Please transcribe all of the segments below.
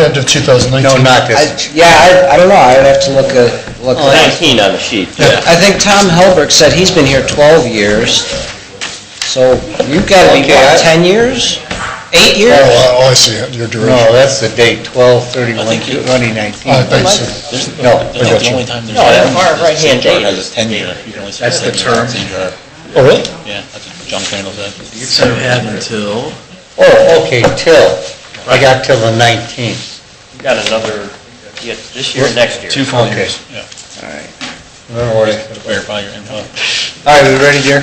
End of 2019. No, not this. I don't know, I'd have to look at that. 19 on the sheet. I think Tom Helberg said he's been here 12 years, so you've got to be, Okay, what, 10 years? 8 years? Oh, I see it, your No, duration. that's the date, 12/31/2019. I think so. No, I got you. No, that far right-hand date is 10-year. That's the term. Oh, really? Yeah, that's what John Crandall said. So you have until, Oh, okay, I got till the 19th. You got another, you got this year and next year. 2 full Okay. years. Yeah. All right. Don't worry. Verify your info. All right, we ready, dear?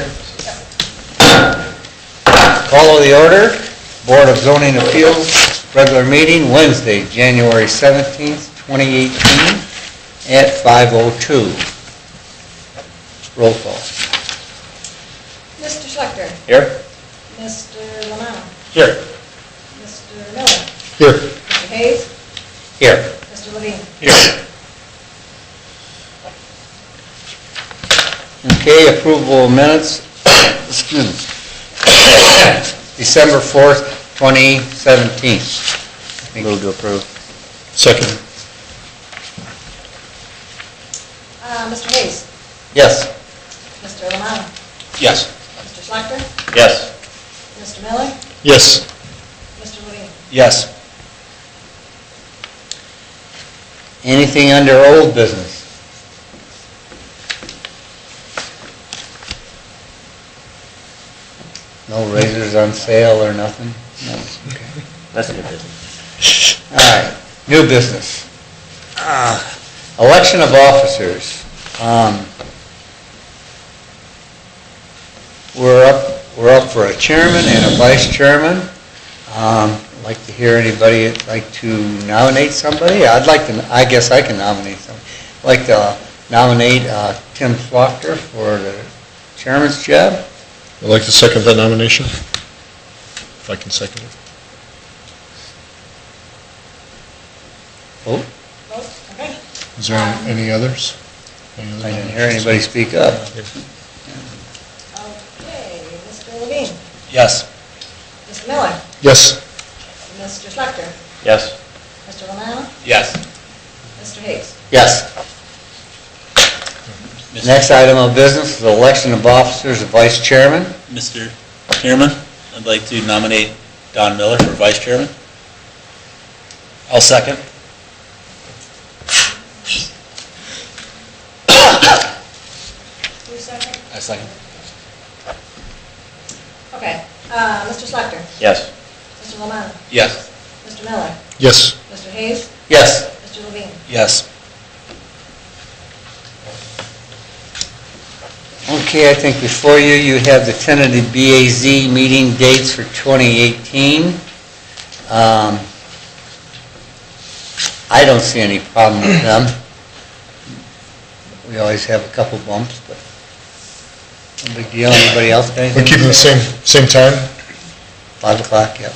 Follow the order. Board of Zoning Appeals, regular meeting, Wednesday, January 17th, 2018, at 5:02. Roll call. Mr. Schlechter. Here? Mr. Lamont. Here. Mr. Miller. Here. Mr. Hayes. Here. Mr. Levine. Here. Okay, approval of minutes. Excuse me. December 4th, 2017. Move to approve. Second. Mr. Hayes. Yes. Mr. Lamont. Yes. Mr. Schlechter. Yes. Mr. Miller. Yes. Mr. Levine. Yes. Anything under old business? No razors on sale or nothing? No. Okay. That's good business. All right, new business. Election of officers. We're up for a chairman and a vice chairman. I'd like to hear anybody like to nominate somebody. I guess I can nominate somebody. I'd like to nominate Tim Flochter for the chairman's job. I'd like to second that nomination, if I can second it. Vote. Vote. Okay. Is there any others? Any other I didn't hear nominations? anybody speak up. Okay. Mr. Levine. Yes. Mr. Miller. Yes. Mr. Schlechter. Yes. Mr. Lamont. Yes. Mr. Hayes. Yes. Next item of business is the election of officers of vice chairman. Mr. Chairman, I'd like to nominate Don Miller for vice chairman. I'll second. Who's second? I second. Okay. Mr. Schlechter. Yes. Mr. Lamont. Yes. Mr. Miller. Yes. Mr. Hayes. Yes. Mr. Levine. Yes. Okay, I think before you, you have the tentative BAZ meeting dates for 2018. I don't see any problem with them. We always have a couple bumps, but no big deal. Anybody else got anything? We're keeping the same time? 5 o'clock, yeah.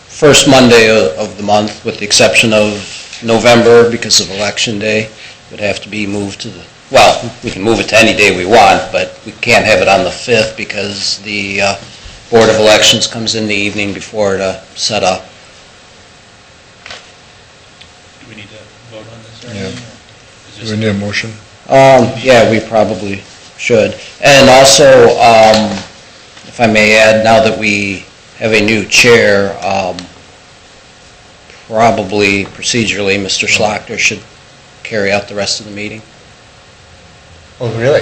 First Monday of the month, with the exception of November, because of Election Day, would have to be moved to the, well, we can move it to any day we want, but we can't have it on the 5th because the Board of Elections comes in the evening before to set up. Do we need to vote on this or Yeah. anything? Do we need a motion? Yeah, we probably should. And also, if I may add, now that we have a new chair, probably procedurally, Mr. Schlechter should carry out the rest of the meeting. Oh, really?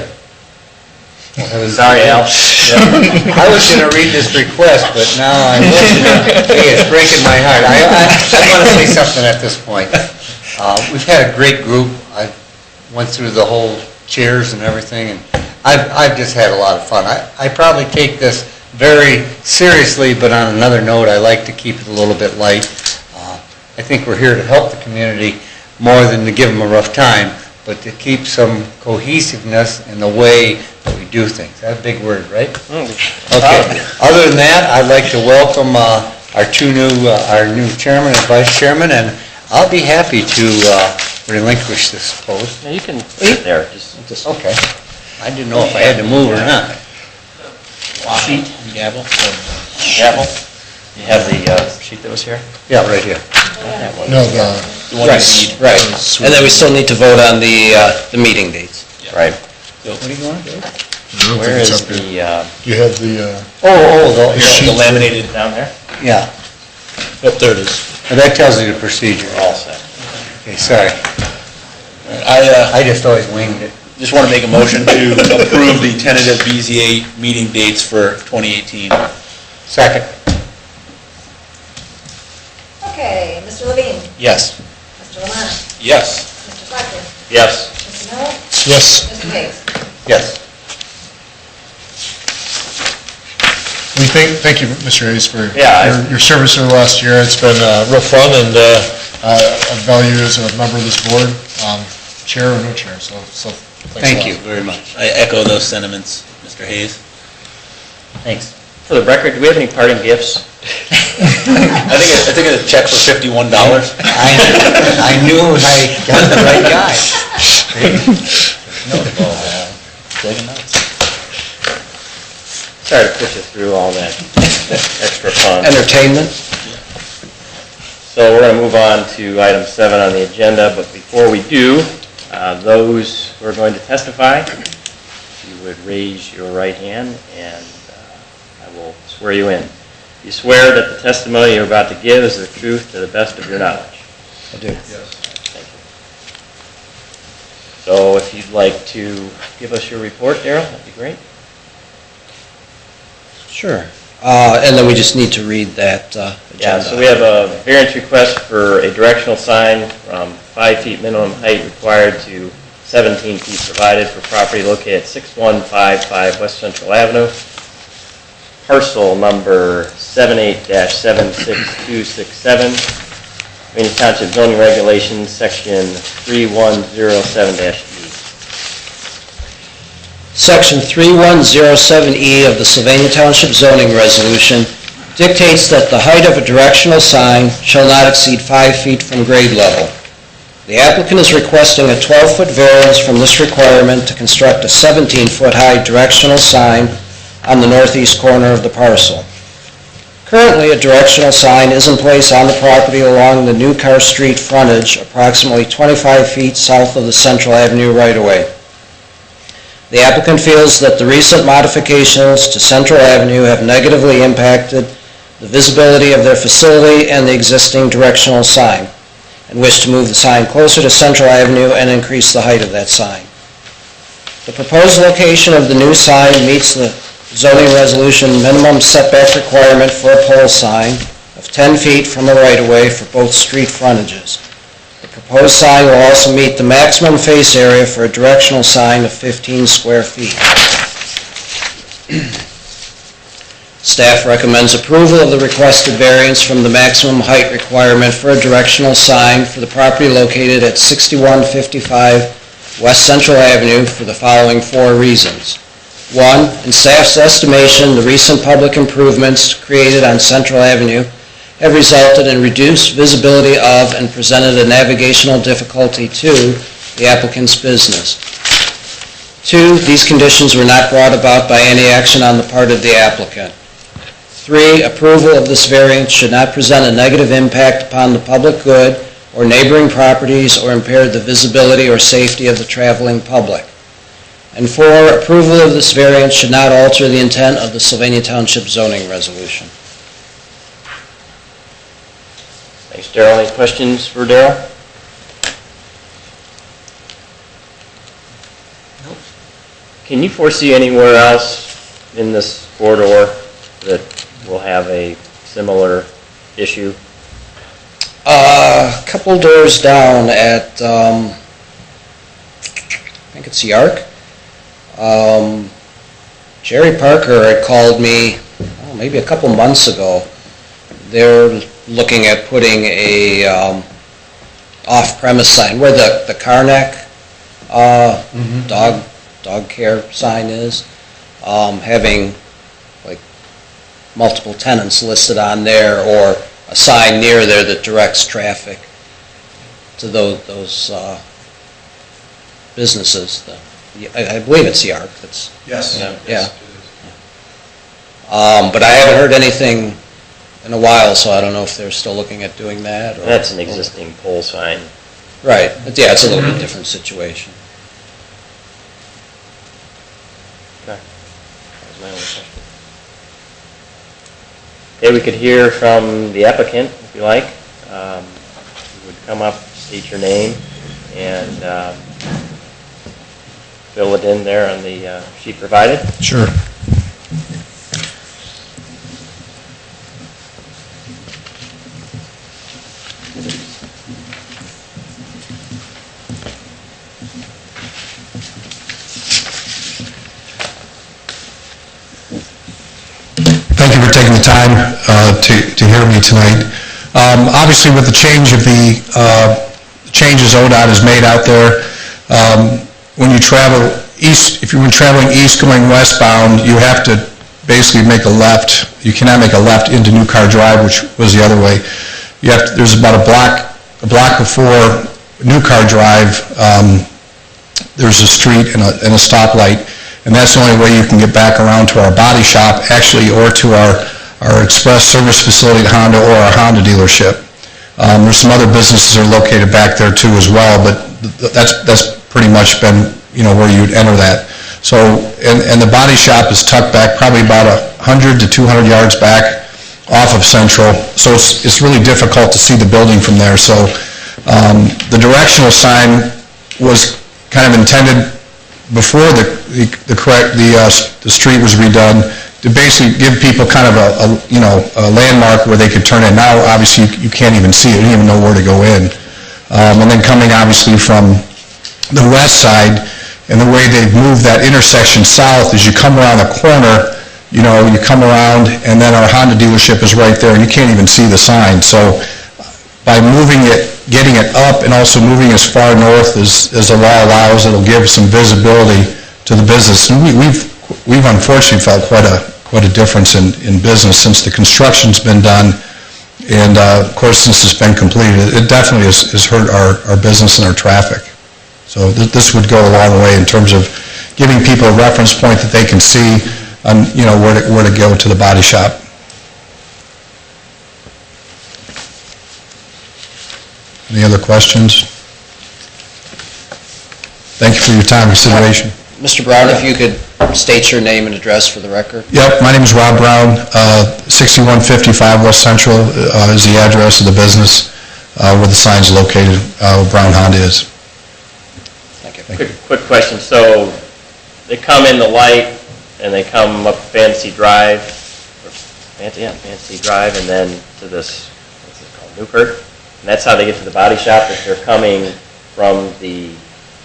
Sorry, Al. I was going to read this request, but now I won't. Hey, it's breaking my heart. I want to say something at this point. We've had a great group. I went through the whole chairs and everything, and I've just had a lot of fun. I probably take this very seriously, but on another note, I like to keep it a little bit light. I think we're here to help the community more than to give them a rough time, but to keep some cohesiveness in the way that we do things. That's a big word, right? Okay. Other than that, I'd like to welcome our new chairman and vice chairman, and I'll be happy to relinquish this post. Now you can sit there. Just Okay. I didn't know if I had to move or not. Sheet and gavel. gavel. You have the sheet that was here? Yeah, right here. No, The one Right, you need. right. And then we still need to vote on the meeting dates. Right. So, what do you want? I don't think Where it's is up here. the, You have the, The laminated, down there? Yeah, oh, there it is. well, that tells you the procedure. All set. Okay, sorry. I I just always winged it. just want to make a motion to approve the tentative BZA meeting dates for 2018. Second. Okay, Mr. Levine? Yes. Mr. Lamont? Yes. Mr. Schlechter? Yes. Mr. Miller? Yes. Mr. Hayes? Yes. We thank you, Mr. Hayes, for Yeah, your service over the last year. It's been real fun, and I value you as a member of this board, chair or no chair, so thanks a Thank lot. you. Very much. I echo those sentiments, Mr. Hayes. Thanks. For the record, do we have any parting gifts? I think it's a check for $51. I knew I got the right guy. Taking notes. Sorry to push you through all that extra fun. Entertainment? So we're going to move on to item 7 on the agenda, but before we do, those who are going to testify, if you would raise your right hand and I will swear you in. You swear that the testimony you're about to give is the truth to the best of your knowledge. I do. Thank you. So if you'd like to give us your report, Darrell, that'd be great. Sure. And then we just need to read that agenda. Yeah, so we have a variance request for a directional sign from 5 feet minimum height required to 17 feet provided for property located at 6155 West Central Avenue, parcel number 78-76267, Rainy Township zoning regulations, section 3107-E. Section 3107E of the Sylvania Township zoning resolution dictates that the height of a directional sign shall not exceed 5 feet from grade level. The applicant is requesting a 12-foot variance from this requirement to construct a 17-foot high directional sign on the northeast corner of the parcel. Currently, a directional sign is in place on the property along the New Car Street frontage, approximately 25 feet south of the Central Avenue right-of-way. The applicant feels that the recent modifications to Central Avenue have negatively impacted the visibility of their facility and the existing directional sign, and wish to move the sign closer to Central Avenue and increase the height of that sign. The proposed location of the new sign meets the zoning resolution minimum setback requirement for a pole sign of 10 feet from the right-of-way for both street frontages. The proposed sign will also meet the maximum face area for a directional sign of 15 square feet. Staff recommends approval of the requested variance from the maximum height requirement for a directional sign for the property located at 6155 West Central Avenue for the following 4 reasons. 1, in staff's estimation, the recent public improvements created on Central Avenue have resulted in reduced visibility of and presented a navigational difficulty to the applicant's business. 2, these conditions were not brought about by any action on the part of the applicant. 3, approval of this variance should not present a negative impact upon the public good or neighboring properties or impair the visibility or safety of the traveling public. And 4, approval of this variance should not alter the intent of the Sylvania Township zoning resolution. Thanks, Darrell. Any questions for Darrell? Nope. Can you foresee anywhere else in this corridor that will have a similar issue? A couple doors down at, I think it's Yark. Jerry Parker had called me, maybe a couple months ago. They're looking at putting a off-premise sign where the Karnak dog care sign is, having like multiple tenants listed on there, or a sign near there that directs traffic to those businesses. I believe it's Yark. Yes. Yeah. But I haven't heard anything in a while, so I don't know if they're still looking at doing that. Or That's an existing pole sign. Right, yeah, it's a little bit different situation. That was my only question. Okay, we could hear from the applicant, if you like. You would come up, state your name, and fill it in there on the sheet provided. Sure. Thank you for taking the time to hear me tonight. Obviously, with the change of the changes ODOT has made out there, when you travel east, if you're traveling east going westbound, you have to basically make a left. You cannot make a left into New Car Drive, which was the other way. You have to, there's about a block before New Car Drive. There's a street and a stoplight. And that's the only way you can get back around to our body shop, actually, or to our express service facility at Honda or our Honda dealership. There's some other businesses that are located back there too as well, but that's pretty much been, where you'd enter that. So, and the body shop is tucked back probably about 100 to 200 yards back off of Central. So it's really difficult to see the building from there. So the directional sign was kind of intended before the street was redone, to basically give people kind of a landmark where they could turn in. Now, obviously, you can't even see it, you don't even know where to go in. And then coming, obviously, from the west side, and the way they've moved that intersection south, is you come around the corner, you come around, and then our Honda dealership is right there, and you can't even see the sign. So by moving it, getting it up, and also moving as far north as the law allows, it'll give some visibility to the business. And we've unfortunately felt quite a difference in business since the construction's been done, and of course since it's been completed. It definitely has hurt our business and our traffic. So this would go a long way in terms of giving people a reference point that they can see on, where to go to the body shop. Any other questions? Thank you for your time and consideration. Mr. Brown, if you could state your name and address for the record. Yep, my name is Rob Brown, 6155 West Central is the address of the business where the sign's located, where Brown Honda is. Thank you. Quick question. So they come in the light and they come up Fantasy Drive, Fantasy Drive, and then to this, what's it called, Newkirk? And that's how they get to the body shop if they're coming from the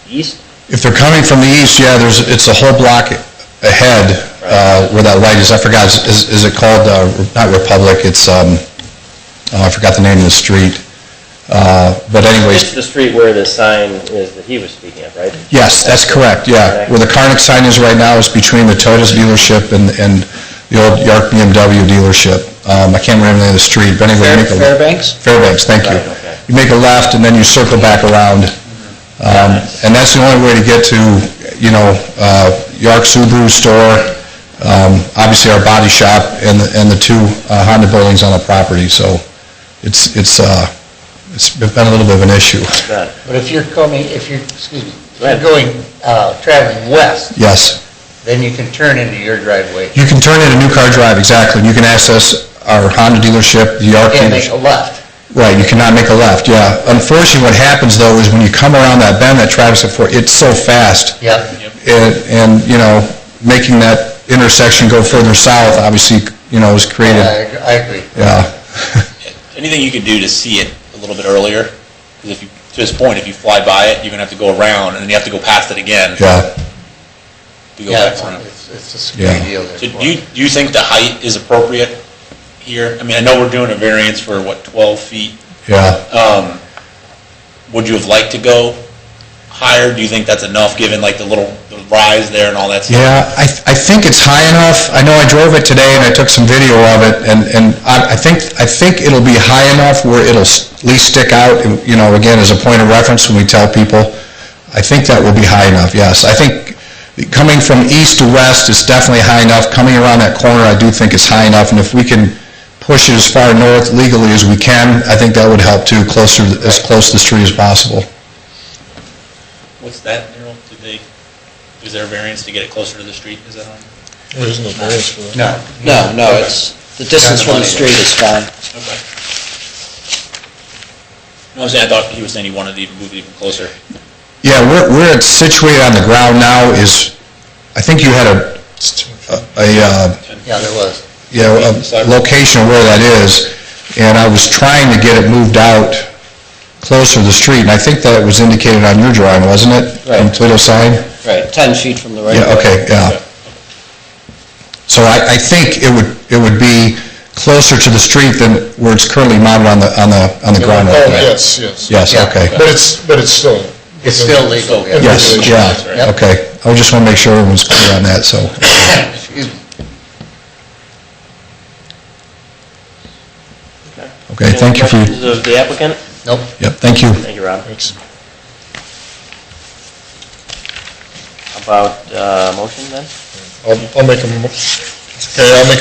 east? If they're coming from the east, yeah, it's a whole block ahead where that light is. I forgot, is it called, not Republic, it's, I forgot the name of the street. But anyways. It's the street where the sign is that he was speaking of, right? Yes, that's correct, yeah. Where the Carnick sign is right now is between the Toyota's dealership and the old York BMW dealership. I can't remember the name of the street, but anyway. Fairbanks? Fairbanks, thank you. Right, okay. You make a left and then you circle back around. And that's the only way to get to, York Subaru store, obviously our body shop, and the two Honda buildings on the property. So it's been a little bit of an issue. But if you're coming, if you're going, traveling west, Yes. then you can turn into your driveway. You can turn into New Car Drive, exactly. You can access our Honda dealership, the York And make dealership. a left. Right, you cannot make a left, yeah. Unfortunately, what happens, though, is when you come around that bend that Travis said before, it's so fast. Yep. And making that intersection go further south, obviously, is created. Yeah, I agree. Yeah. Anything you could do to see it a little bit earlier? Because to this point, if you fly by it, you're going to have to go around, and then you have to go past it again. Yeah. To go Yeah, back around. it's a scary Yeah. deal there. So do you think the height is appropriate here? I mean, I know we're doing a variance for, 12 feet? Yeah. Would you have liked to go higher? Do you think that's enough, given like the rise there and all that stuff? Yeah, I think it's high enough. I know I drove it today and I took some video of it, and I think it'll be high enough where it'll at least stick out, again, as a point of reference when we tell people. I think that will be high enough, yes. I think coming from east to west is definitely high enough. Coming around that corner, I do think it's high enough, and if we can push it as far north legally as we can, I think that would help too, as close to the street as possible. What's that, Darrell? Is there a variance to get it closer to the street? Is that on? There isn't no variance for that. No, it's, the distance from the street is fine. Okay. No, I thought he was saying he wanted to even move it even closer. Yeah, where it's situated on the ground now is, I think you had a Yeah, there was. location of where that is, and I was trying to get it moved out closer to the street, and I think that was indicated on your drawing, wasn't it? Right. From Toledo sign? Right, 10 feet from the right. Yeah, okay, yeah. So I think it would be closer to the street than where it's currently mounted on the ground. Oh, yes, yes. Yes, Yeah. okay. But it's still. It's still legal, yeah. Yes, yeah, Yep. okay. I just want to make sure everyone's clear on that, so. Excuse me. Okay, thank you for, Any questions of the applicant? Nope. yep, thank you. Thank you, Rob. Thanks. How about motion then? I'll make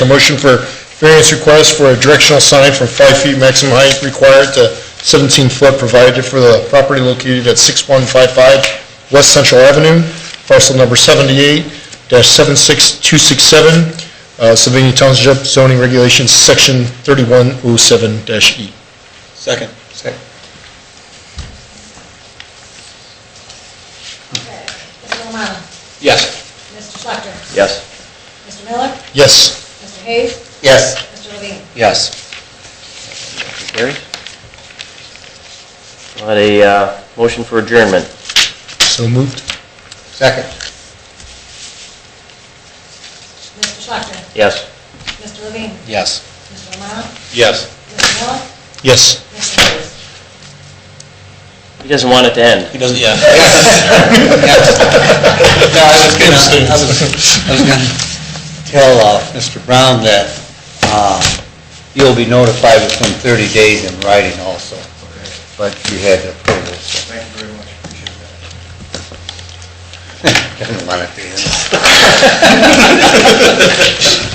a motion for variance request for a directional sign from 5 feet maximum height required to 17 foot provided for the property located at 6155 West Central Avenue, parcel number 78-76267, Sylvania Township zoning regulations, section 3107-E. Second. Okay. Mr. Romano? Yes. Mr. Schlechter? Yes. Mr. Miller? Yes. Mr. Hayes? Yes. Mr. Levine? Yes. Carried. Want a motion for adjournment? So moved. Second. Mr. Schlechter? Yes. Mr. Levine? Yes. Mr. Romano? Yes. Mr. Miller? Yes. Mr. Hayes? He doesn't want it to end. He doesn't, yeah. No, I was gonna tell Mr. Brown that you'll be notified within 30 days in writing also. But you had the approval, so. Thank you very much, appreciate that. Doesn't want it to end.